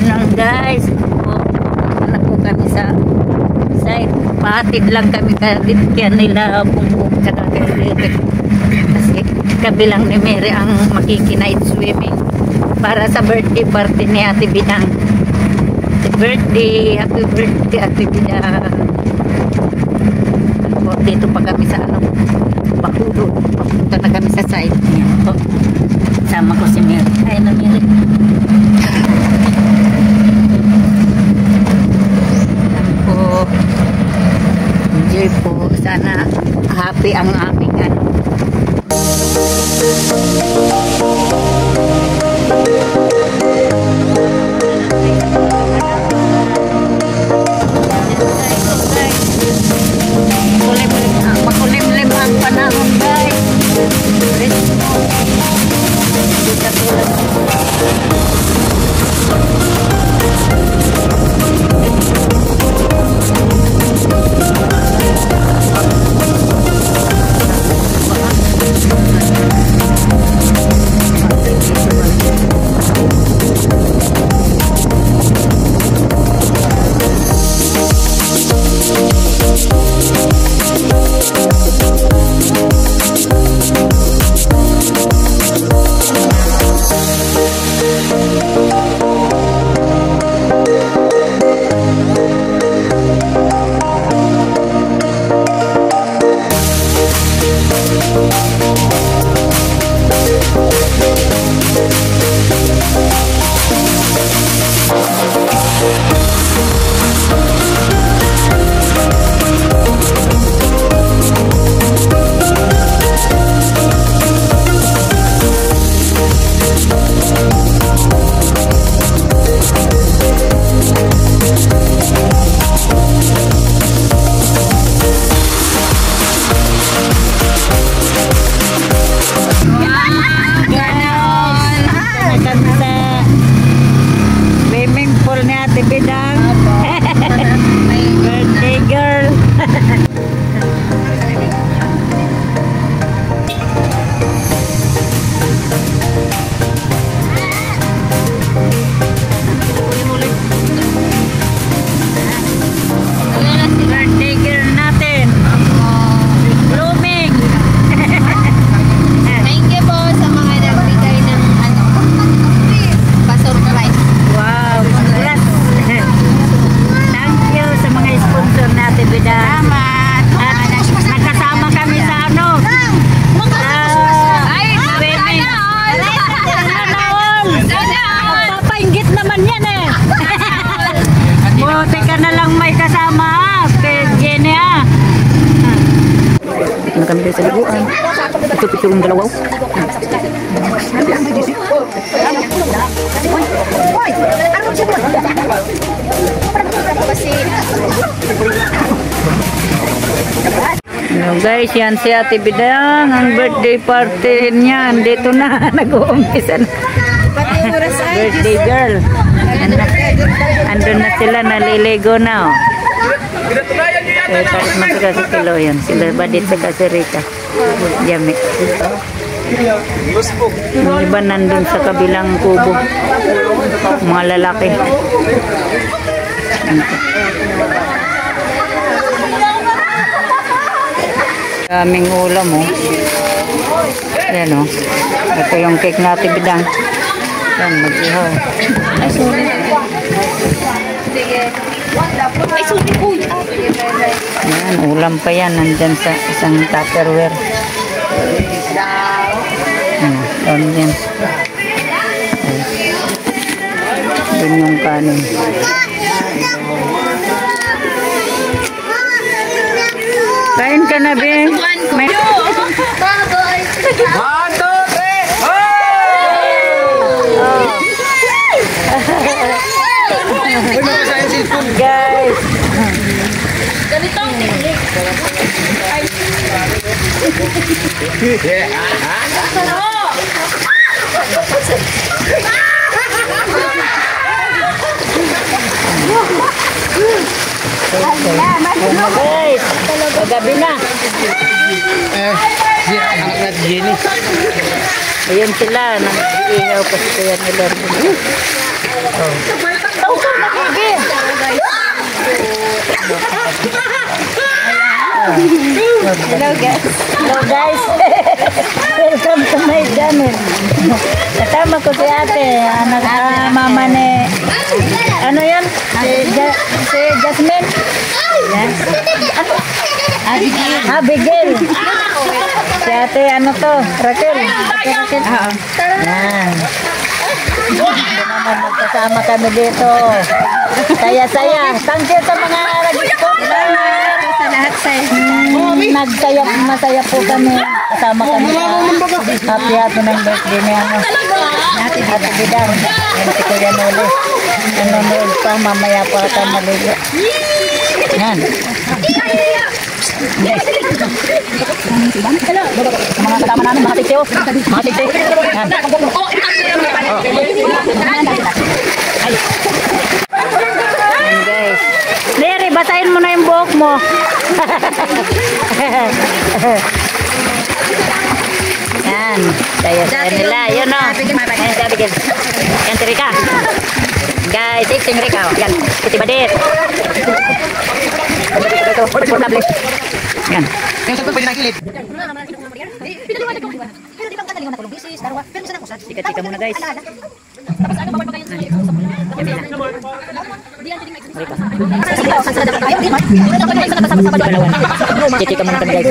afternoon guys. Anak ko kami sa side. Pahatid lang kami kaya nila bumbong tsaka kasi kabilang ni Mary ang makikinight swimming para sa birthday party ni Ate Bidang. Happy birthday Ate Bidang. Dito pa kami sa Bakulo. Papunta na kami sa side. Sama ko si Mary. Ay na Mary. Enjoy po. Sana happy ang aming makulimlim ang panahon guys. Birthday girl. Birthday girl natin. Blooming. Thank you po sa mga nagbigay ng pa-surprise. Wow, congrats. Thank you sa mga sponsor natin, Bida. Salamat. At nagkasama kami sa papainggit naman yan eh. Buti ka na lang may kasama kay Jenny ah. Nakanda sa liguan. Ito yung dalawa. Hello guys, yan si Ate Bidang. Ang birthday party niya. Dito na, nag-uumpisa na. Birthday girl. Andun na sila, naliligo na oh. Tarik na sila sa kilo yan. Sila Badit sa Kasirita. Jami. Yung iba nandun sa kabilang kubo. Mga lalaki. Daming ulam oh. Yan oh. Ito yung cake natin Bidang. Yan, mag-ihaw. Ay, sorry. Sige. Ay, sorry po. Yan, ulam pa yan. Nandyan sa isang Tupperware. Doon yan. Doon yung kanin. Kain ka na, Be. May... Guys. Ganito ang technique. Guys, gabi na. Anak natin Jenny. Ayun sila, nang-iihaw kasi kaya nila. Oh. Hello guys. Hello guys. Welcome to my channel. Kasama ko si ate, anak mama ni ano yan? Si Jasmine. Yes. Abigail. Si ate ano to? Raquel. Raquel. Yan. Ito naman magkasama kami dito. Saya-saya. Thank you sa mga nag-sponsor. Sa lahat sa Masaya po kami. Kasama kami sa happy ng birthday niya. Happy Bidang. Yan si Kuya Noli. Nanonood pa. Mamaya pa ata maligo. Yan. Mga kasama namin, mga titiyo. Mga titiyo. Yan. Yan guys. Larry, basahin mo na yung buhok mo. Yan. Saya nila. Yun o. Yan si Abigail. Yan si Rika. Guys, si Rika. Yan. Si Badit. Ito. Portable. Yan. Yung sagot pwede nakilid. Chika-chika muna guys. Chika muna kami guys.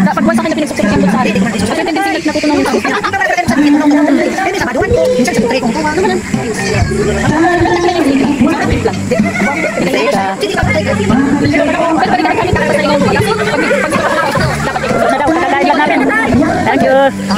dapat buwan sa kanya pinagsusunod yung butsari. At yung tendency natutunan yung Thank you.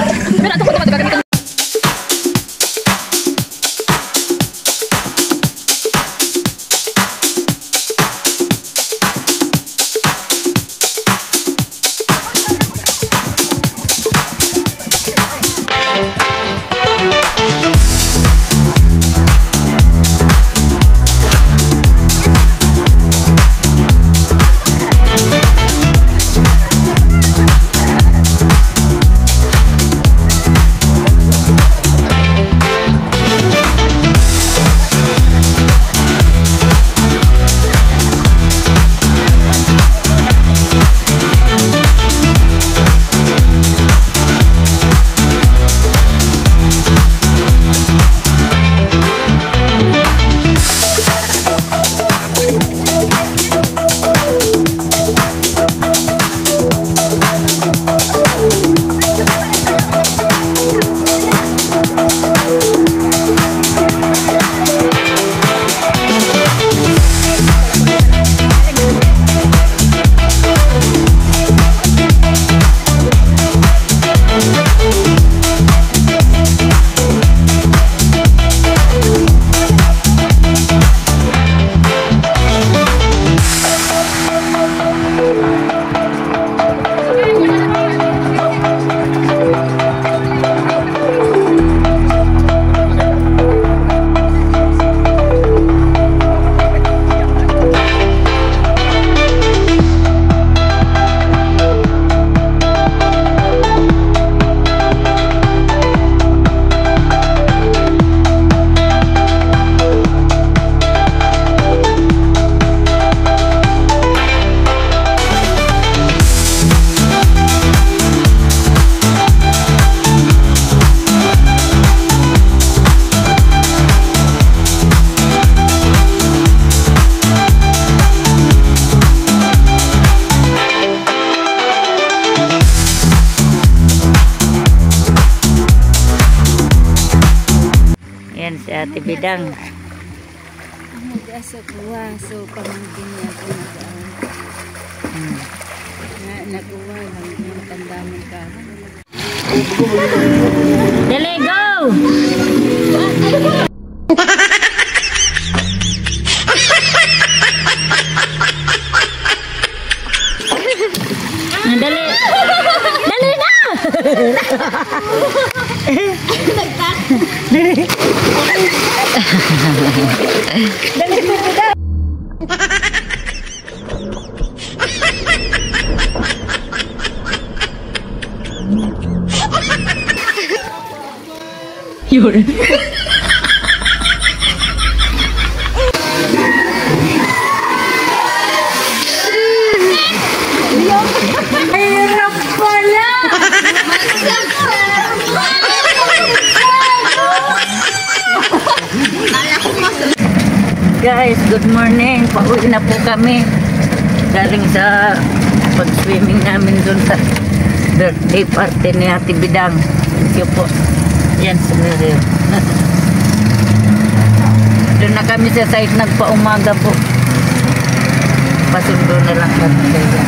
Yan si Ate Bidang. nag-asa kuha. So, pamangkin niya ako nag-uwa lang yung tandaman ka. Dali, go! Dali! Dali na! Dali na! Yun. guys, good morning. Pauwi na po kami. Galing sa pag-swimming namin dun sa birthday party ni Ate Bidang. Thank you po. Yan si Mary. Doon na kami sa site nagpa-umaga po. Pasundo na lang kami kaya.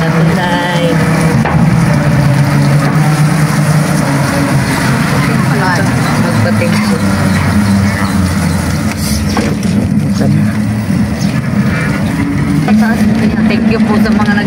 Sa tulay. Magpating po. Thank you po sa mga